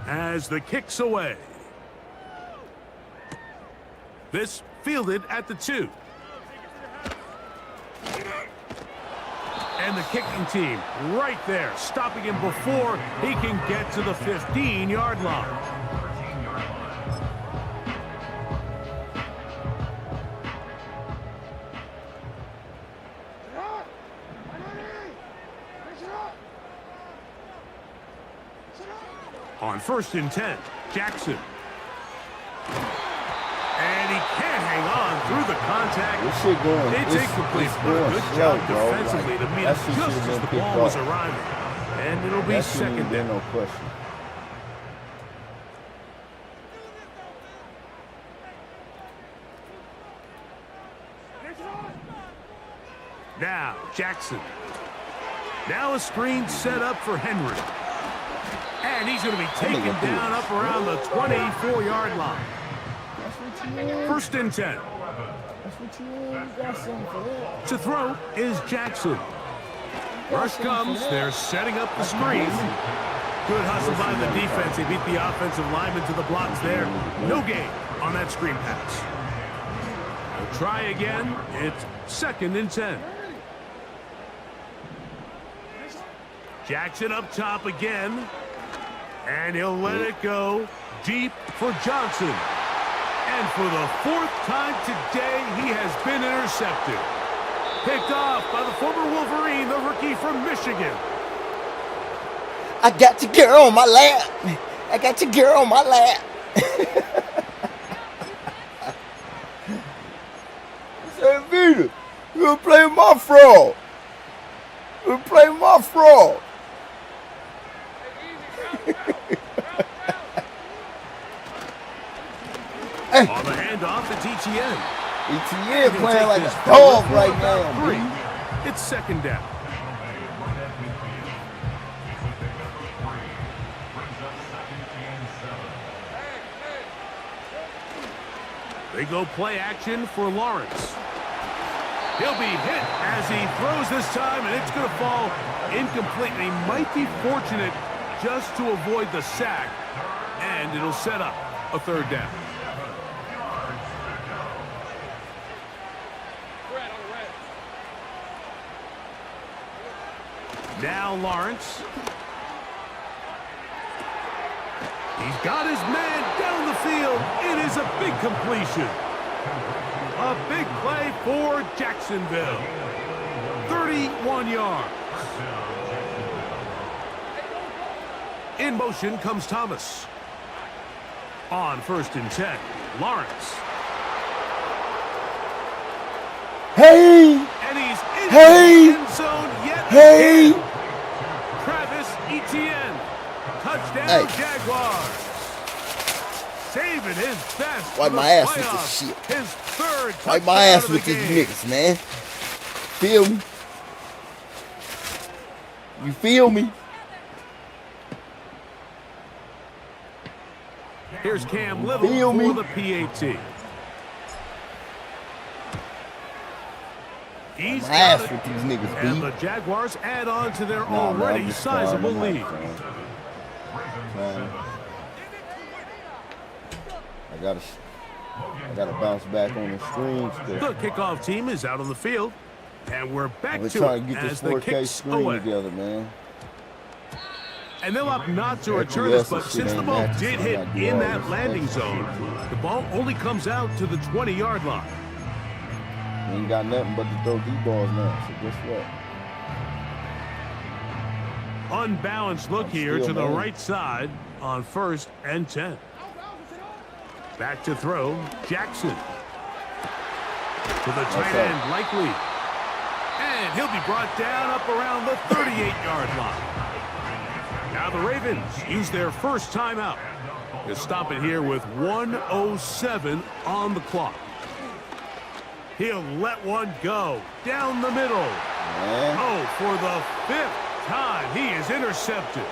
as the kick's away. This fielded at the 2. And the kicking team right there, stopping him before he can get to the 15-yard line. On 1st and 10, Jackson. And he can't hang on through the contact. This shit going. It's incomplete, it's but a going good slow, job bro. defensively to meet that it shit just should've as the been ball picked was up. arriving. And it'll be That shouldn't second been down. no question. Now, Jackson. Now a screen set up for Henry. And he's going to be taken down up around the 24-yard line. That's what you want. 1st and 10. That's what you want. You got something for that. To throw is Jackson. Rush comes. They're setting up the screen. Good hustle by the defense. They beat the offensive lineman to the blocks there. No gain on that screen pass. They'll try again. It's 2nd and 10. Jackson up top again. And he'll let it go deep for Johnson. And for the 4th time today, he has been intercepted. Picked off by the former Wolverine, the rookie from Michigan. I got your girl on my lap. I got your girl on my lap. Say, Vita, you gonna play with my frog? You gonna play with my frog? Hey. On the handoff, it's Etienne. Etienne playing like a dog right now. 3. Dude. It's 2nd down. They go play action for Lawrence. He'll be hit as he throws this time, and it's going to fall incomplete. And he might be fortunate just to avoid the sack, and it'll set up a 3rd down. Now Lawrence. He's got his man down the field. It is a big completion. A big play for Jacksonville. 31 yards. In motion comes Thomas. On 1st and 10, Lawrence. Hey! And he's in Hey! the end zone yet Hey! again. Travis Etienne. Touchdown, Hey. Jaguars. Saving his best. Wipe for my the ass with playoffs. this shit. His 3rd Wipe my touchdown ass of the with these game. niggas, man. Feel me? You feel me? Here's Cam Little Feel for me? the PAT. He's My got ass it. with these niggas, And B. the Jaguars add on to their Nah, man, already I'm just sizable firing lead. them up, man. I gotta bounce back on the screens. The kickoff team is out on the field, and we're back We're to trying it to get as this the 4K kicks screen away. together, man. And they'll opt not to That return this, Jurassic but shit since the ain't ball matching, did so I hit gotta do in all that this landing extra zone, shit. the ball only comes out to the 20-yard line. We ain't got nothing but to throw deep balls now, so guess what? Unbalanced look here Still, to the man. right side on 1st and 10. Back to throw, Jackson. To the tight end, Likely. And he'll be brought down up around the 38-yard line. Now the Ravens use their first timeout to stop it here with 1:07 on the clock. He'll let one go down the middle. Man. Oh, for the 5th time, he is intercepted.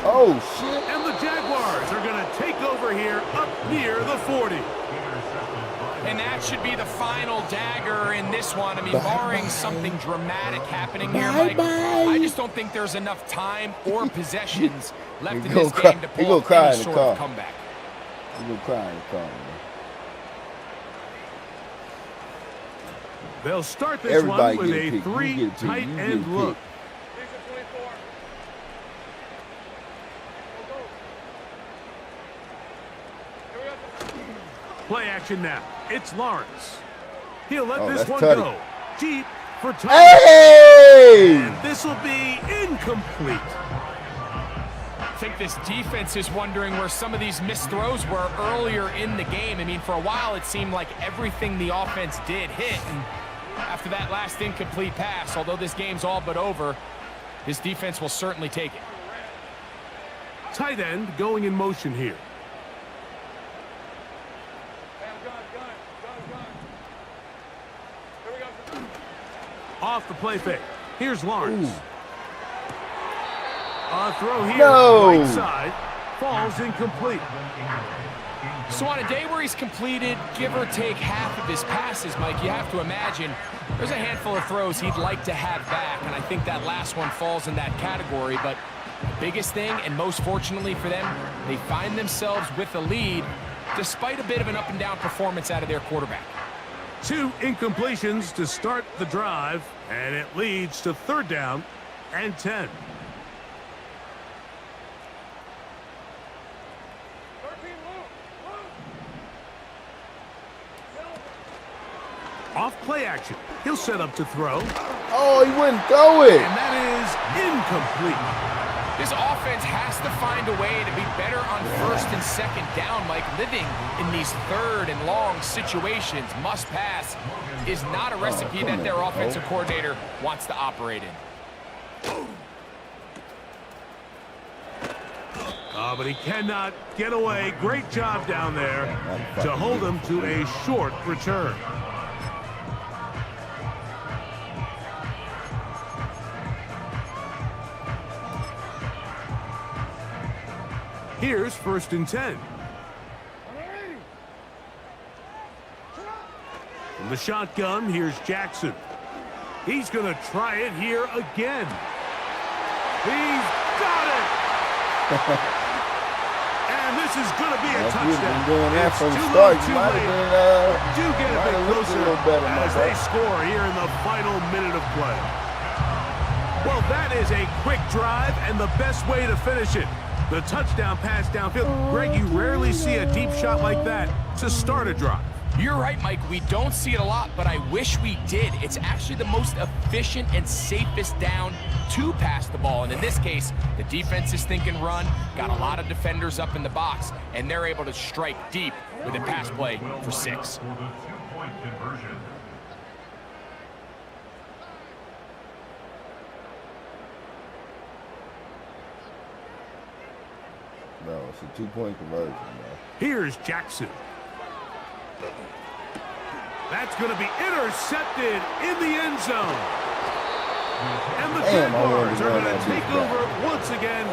Oh, shit. And the Jaguars are going to take over here up near the 40. And that should be the final dagger in this one. I mean, barring something dramatic happening here, Mike, I just don't think there's enough time or possessions left in this game to pull off any sort of comeback. He's going to cry in the car, man. They'll start this Everybody one with get a a pick. three You get a pick. tight You get a end pick. look. Play action now. It's Lawrence. He'll let this that's one Tutty. go deep for touchdown. Hey! And this will be incomplete. I think this defense is wondering where some of these missed throws were earlier in the game. I mean, for a while, it seemed like everything the offense did hit. And after that last incomplete pass, although this game's all but over, this defense will certainly take it. Tight end going in motion here. Off the play fake. Here's Lawrence. A throw here, No. right side, falls incomplete. So on a day where he's completed, give or take half of his passes, Mike, you have to imagine there's a handful of throws he'd like to have back, and I think that last one falls in that category. But the biggest thing, and most fortunately for them, they find themselves with a lead despite a bit of an up-and-down performance out of their quarterback. 2 incompletions to start the drive, and it leads to 3rd down and 10. Off play action. He'll set up to throw, and Oh, he wouldn't throw it. that is incomplete. This offense has to find a way to be better on 1st and 2nd down, Mike. Living in these 3rd and long situations, must pass, is not a recipe that their offensive coordinator wants to operate in. But he cannot get away. Great job down there to hold him to a short return. Here's 1st and 10. From the shotgun, here's Jackson. He's going to try it here again. He's got it! And this is going to be a touchdown. Been doing that It's from the too start. little, You too might late. have Do get a might bit have looked a closer little better, my as they boy. score here in the final minute of play. Well, that is a quick drive and the best way to finish it. The touchdown pass downfield. Greg, you rarely see a deep shot like that to start a drive. You're right, Mike. We don't see it a lot, but I wish we did. It's actually the most efficient and safest down to pass the ball. And in this case, the defense is thinking run, got a lot of defenders up in the box, and they're able to strike deep with a pass play for 6. For the 2-point conversion. No, it's a 2-point conversion, man. Here's Jackson. That's going to be intercepted in the end zone. And the Damn, I wanted Jaguars to are run going to that take bitch back. over once again,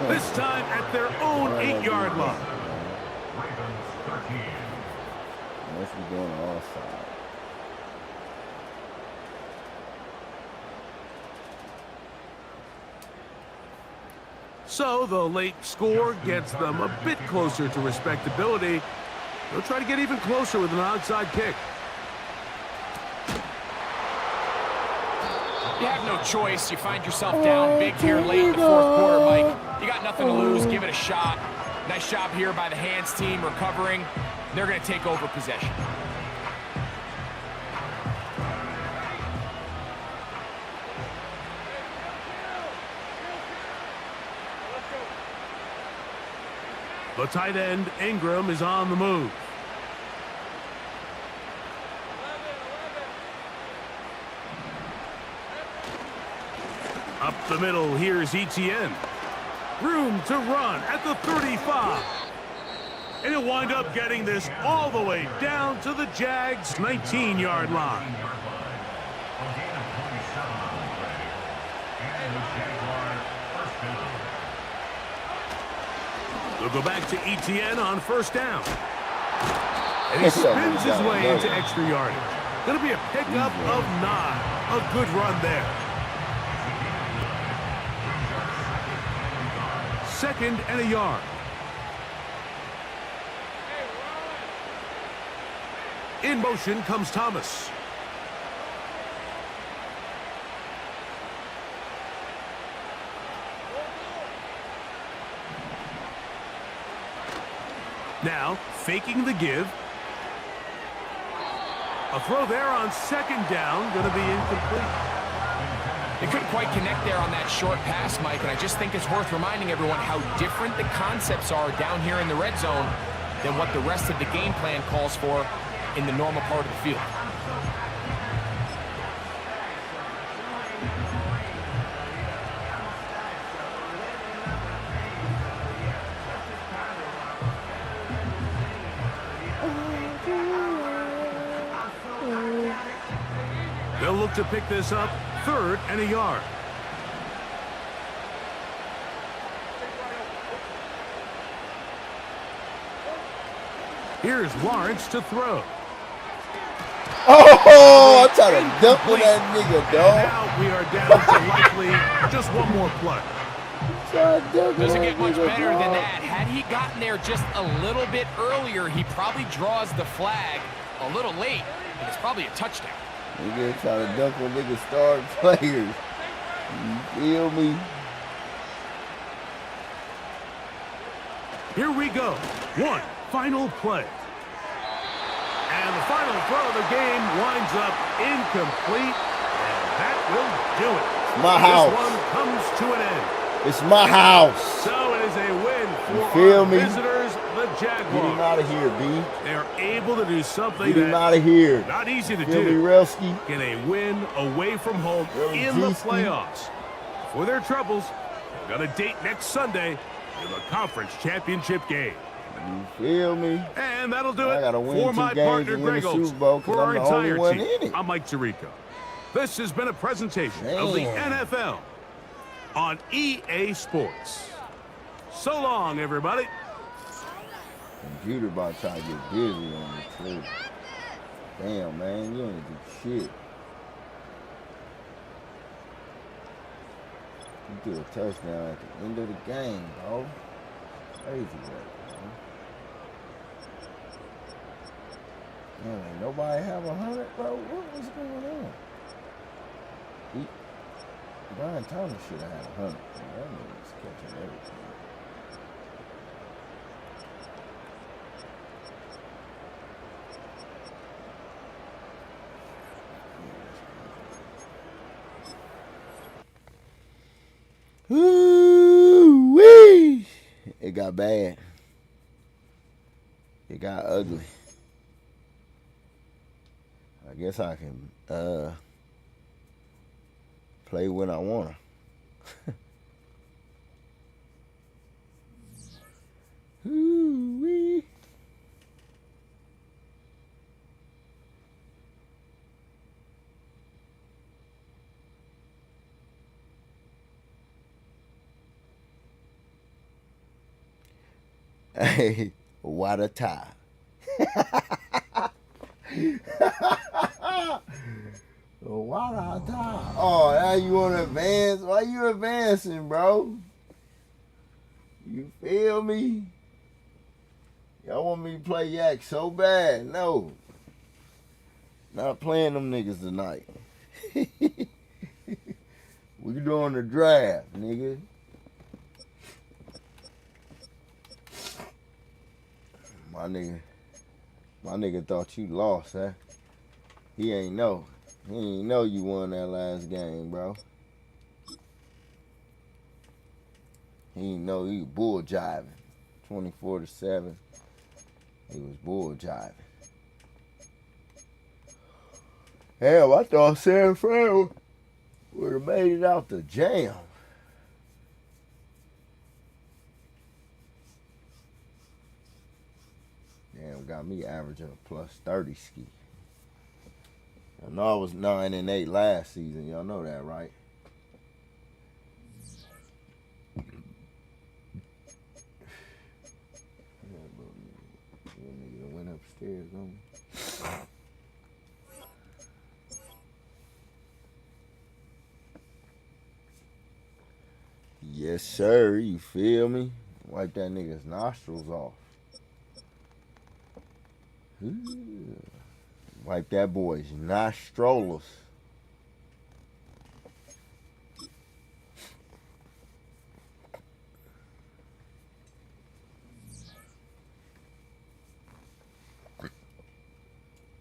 this time at their own 8-yard line. Ravens 13. Unless we're going to offside. So the late score gets them a bit closer to respectability. They'll try to get even closer with an outside kick. You have no choice. You find yourself down big here late in the 4th quarter, Mike. You got nothing to lose. Give it a shot. Nice job here by the hands team recovering. They're going to take over possession. The tight end, Ingram, is on the move. Up the middle, here's Etienne. Room to run at the 35. And he'll wind up getting this all the way down to the Jags' 19-yard line. They'll go back to Etienne on first down. And he spins his way into extra yardage. Going to be a pickup of 9. A good run there. Second and a yard. In motion comes Thomas. Now, faking the give. A throw there on second down, going to be incomplete. They couldn't quite connect there on that short pass, Mike, and I just think it's worth reminding everyone how different the concepts are down here in the red zone than what the rest of the game plan calls for in the normal part of the field. They'll look to pick this up, third and a yard. Here's Lawrence to throw. Oh, I'm trying to dump on that nigga, dog. Now we are down to likely just one more play. Doesn't get much better than that. Had he gotten there just a little bit earlier, he probably draws the flag a little late, and it's probably a touchdown. Nigga trying to dunk on nigga star players. You feel me? Here we go. One final play. And the final throw of the game winds up incomplete. And that will do it. It's my house. This one comes to an end. It's my house. So it is a win for feel our me? visitors, the Jaguars. Get him out of here, B. They're able to do something Get him out of here. not easy to Feel me, do. Relski? Get a win away from home in the playoffs. For their troubles, they've got a date next Sunday in the conference championship game. You feel me? And that'll do I it gotta win for 2 my games partner, and win Greg the Oates. Super Bowl 'cause For our I'm the only entire one team, in it. I'm Mike Tirico. This has been a presentation of the Damn. NFL on EA Sports. So long, everybody. Computer about to try to get busy on me, too. Damn, man. You ain't do shit. You do a touchdown at the end of the game, bro. Crazy work, man. Man, ain't nobody have 100, bro? What was going on? Brian Thomas should have had 100. That nigga's catching everything. Ooh-wee. It got bad. It got ugly. I guess I can play when I wanna. Ooh-wee. Hey, what a tie. What a tie. Oh, now you want to advance? Why you advancing, bro? You feel me? Y'all want me to play yak so bad? No. Not playing them niggas tonight. We doing the draft, nigga. My nigga thought you lost, huh? He ain't know. He ain't know you won that last game, bro. He ain't know you bull jiving. 24-7. He was bull jiving. Hell, I thought San Fran would have made it out the jam. Damn, got me averaging a plus 30 ski. I know I was 9-8 last season. Y'all know that, right? Little nigga that went upstairs on me. Yes, sir. You feel me? Wipe that nigga's nostrils off. Ooh. Wipe that boy's nostrils.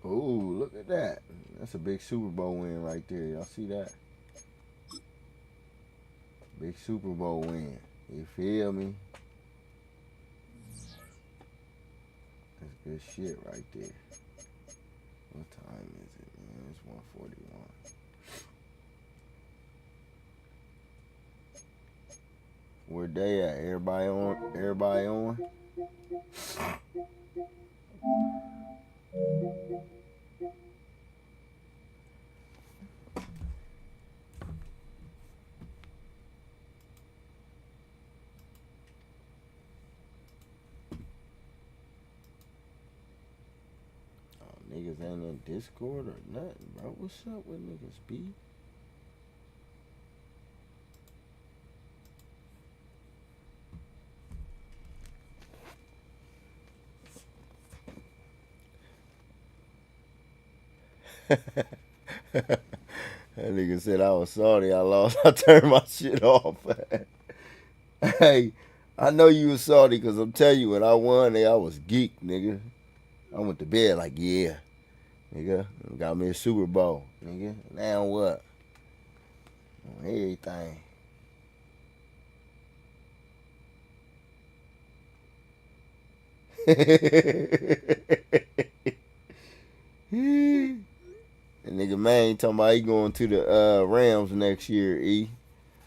Ooh, look at that. That's a big Super Bowl win right there. Y'all see that? Big Super Bowl win. You feel me? That's good shit right there. What time is it, man? It's 1:41. Where they at? Everybody on? Everybody on? Niggas ain't in Discord or nothing, bro. What's up with niggas, B? That nigga said I was salty. I lost. I turned my shit off. Hey, I know you was salty because I'm telling you, when I won, I was geeked, nigga. I went to bed like, yeah. Nigga, got me a Super Bowl, nigga. Now what? On everything. And nigga man talking about he going to the Rams next year, E.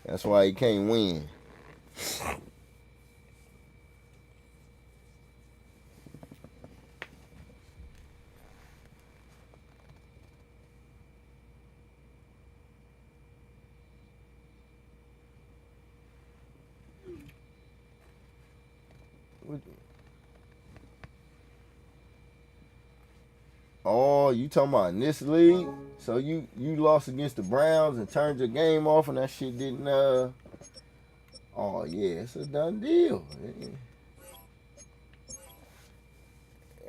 That's why he can't win. Oh, you talking about in this league? So you lost against the Browns and turned your game off and that shit didn't oh yeah, it's a done deal.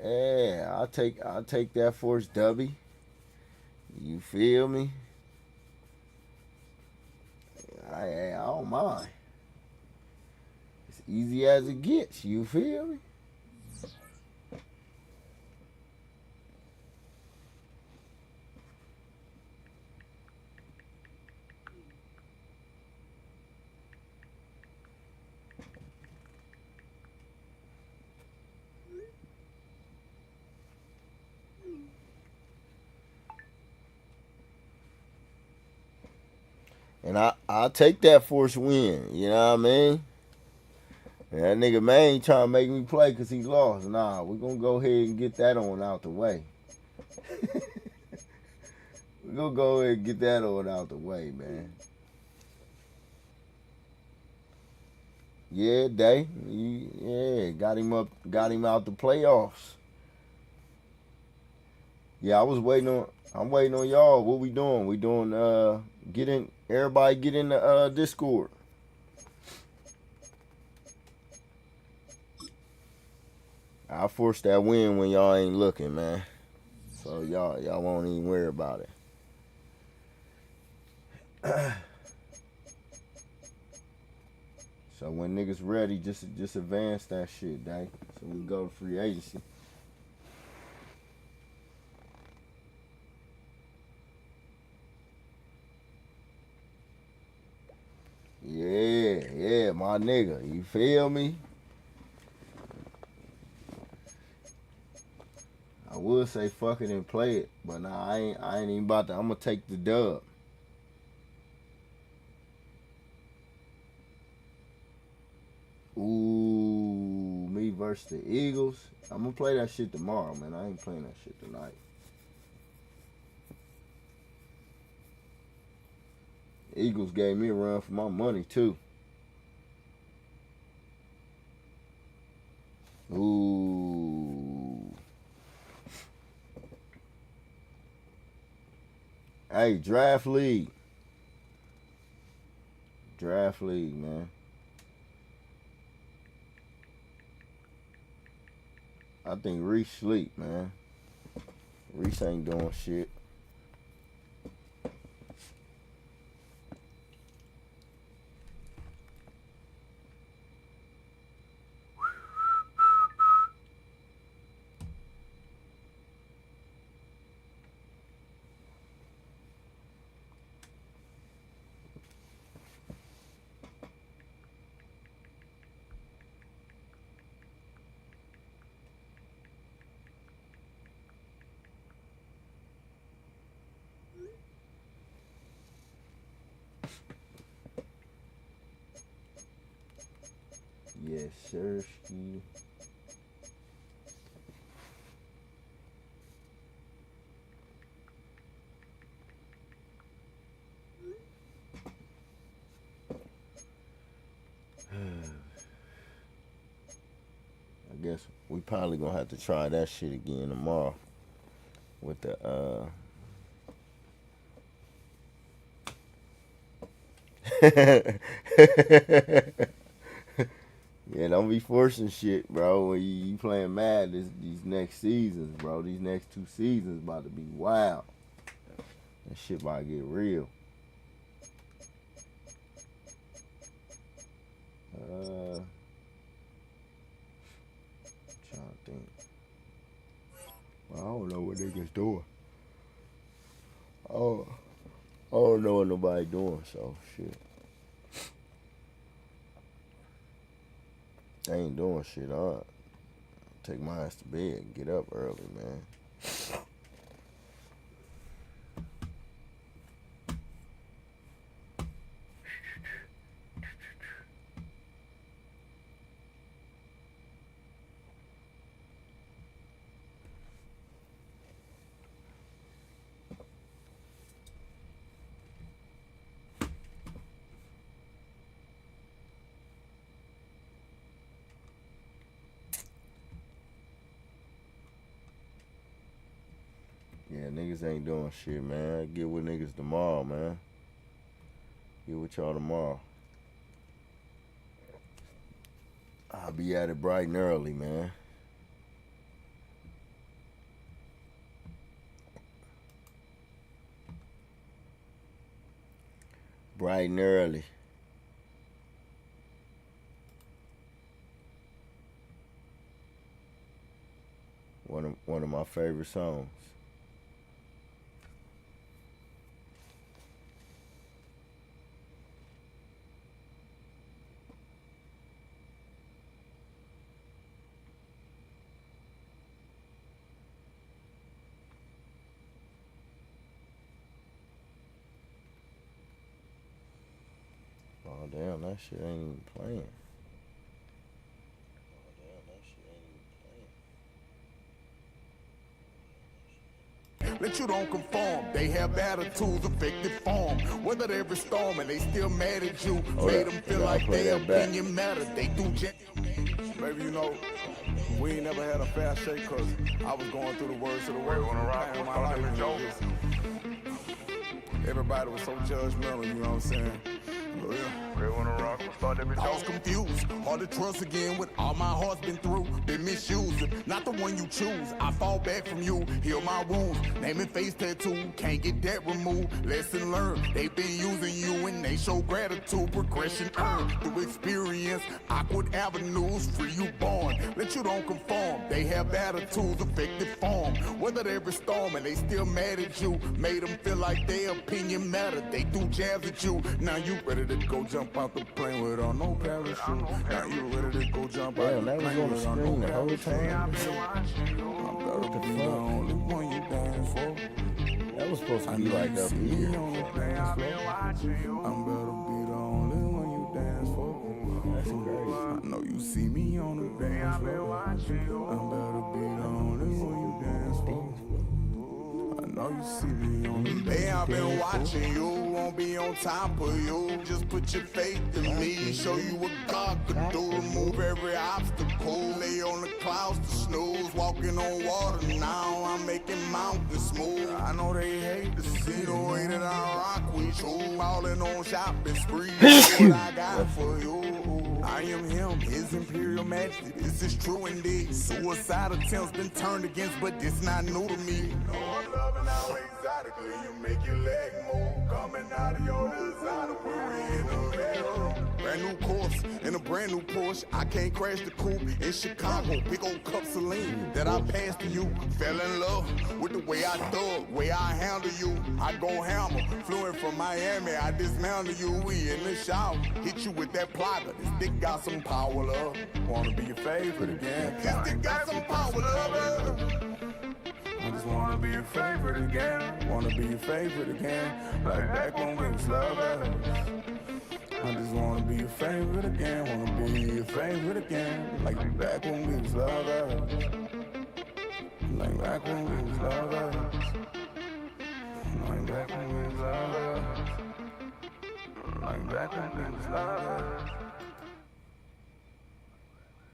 Yeah, I'll take that force W. You feel me? I don't mind. It's easy as it gets, you feel me? And I'll take that force win, you know what I mean? And that nigga man trying to make me play because he lost. Nah, we're going to go ahead and get that on out the way. We're going to go ahead and get that on out the way, man. Yeah, Day. Yeah, got him out the playoffs. Yeah, I'm waiting on y'all. What we doing? We doing everybody get in the Discord. I'll force that win when y'all ain't looking, man. So y'all won't even worry about it. So when niggas ready, just advance that shit, Day. So we can go to free agency. Yeah, my nigga. You feel me? I would say fuck it and play it, but nah, I ain't even about to. I'm gonna take the dub. Ooh, me versus the Eagles. I'm gonna play that shit tomorrow, man. I ain't playing that shit tonight. Eagles gave me a run for my money too. Ooh. Hey, draft league. Draft league, man. I think Reese sleep, man. Reese ain't doing shit. Yes, sir. I guess we probably gonna have to try that shit again tomorrow with the yeah, don't be forcing shit, bro. When you playing mad these next seasons, bro. These next 2 seasons about to be wild. That shit about to get real. Trying to think. Well, I don't know what niggas doing. Oh, I don't know what nobody doing, so shit. They ain't doing shit. I'll take my ass to bed and get up early, man. Yeah, niggas ain't doing shit, man. Get with niggas tomorrow, man. Get with y'all tomorrow. I'll be at it bright and early, man. Bright and early. One of my favorite songs. Oh damn, that shit ain't even playing. Let you don't conform. They have attitudes, effective form. Weathered every storm and they still mad at you. Made them feel like their opinion matters. They do Baby, you know, we ain't never had a fair shake cause I was going through the worst of the worst. Everybody was so judgmental, you know what I'm saying? I was confused, hard to trust again with all my heart's been through. Been misused, not the one you choose. I fall back from you, heal my wounds. Name and face tattoo, can't get that removed. Lesson learned, they been using you and they show gratitude. Progression earned through experience, awkward avenues, free you born. Let but you don't conform. They have attitudes, effective form. Weathered every storm and they still mad at you. Made them feel like their opinion mattered. They threw jabs at you. Now you ready to go jump out the plane without no parachute. Now you ready to go jump out the plane without no parachute. I'm better be the only one you dance for. That was supposed to be like up here. I'm better be the only one you dance for. That's crazy. I know you see me on the dance floor. I'm better be the only one you dance for. I know you see me on the dance floor. Hey, I've been watching you, won't be on top of you. Just put your faith in me, show you what God could do. Remove every obstacle, lay on the clouds to snooze. Walking on water now, I'm making mountains smooth. I know they hate to see the way that I rock with you. Falling on shopping sprees, what I got for you. I am him, his imperial majesty. This is true indeed. Suicide attempts been turned against, but this not new to me. No, I'm loving how exotically you make your leg move. Coming out of your designer when we in the bedroom. Brand new course in a brand new Porsche. I can't crash the coupe in Chicago. Big old cups of lean that I passed to you. Fell in love with the way I thug, way I handle you. I go hammer, flew in from Miami. I dismantle you. We in the shower, hit you with that plaga. This dick got some power, love. Wanna be your favorite again? This dick got some power, love. I just wanna be your favorite again. Wanna be your favorite again. Like back when we was lovers. I just wanna be your favorite again. Wanna be your favorite again. Like back when we was lovers. Like back when we was lovers. Like back when we was lovers. Like back when we was lovers.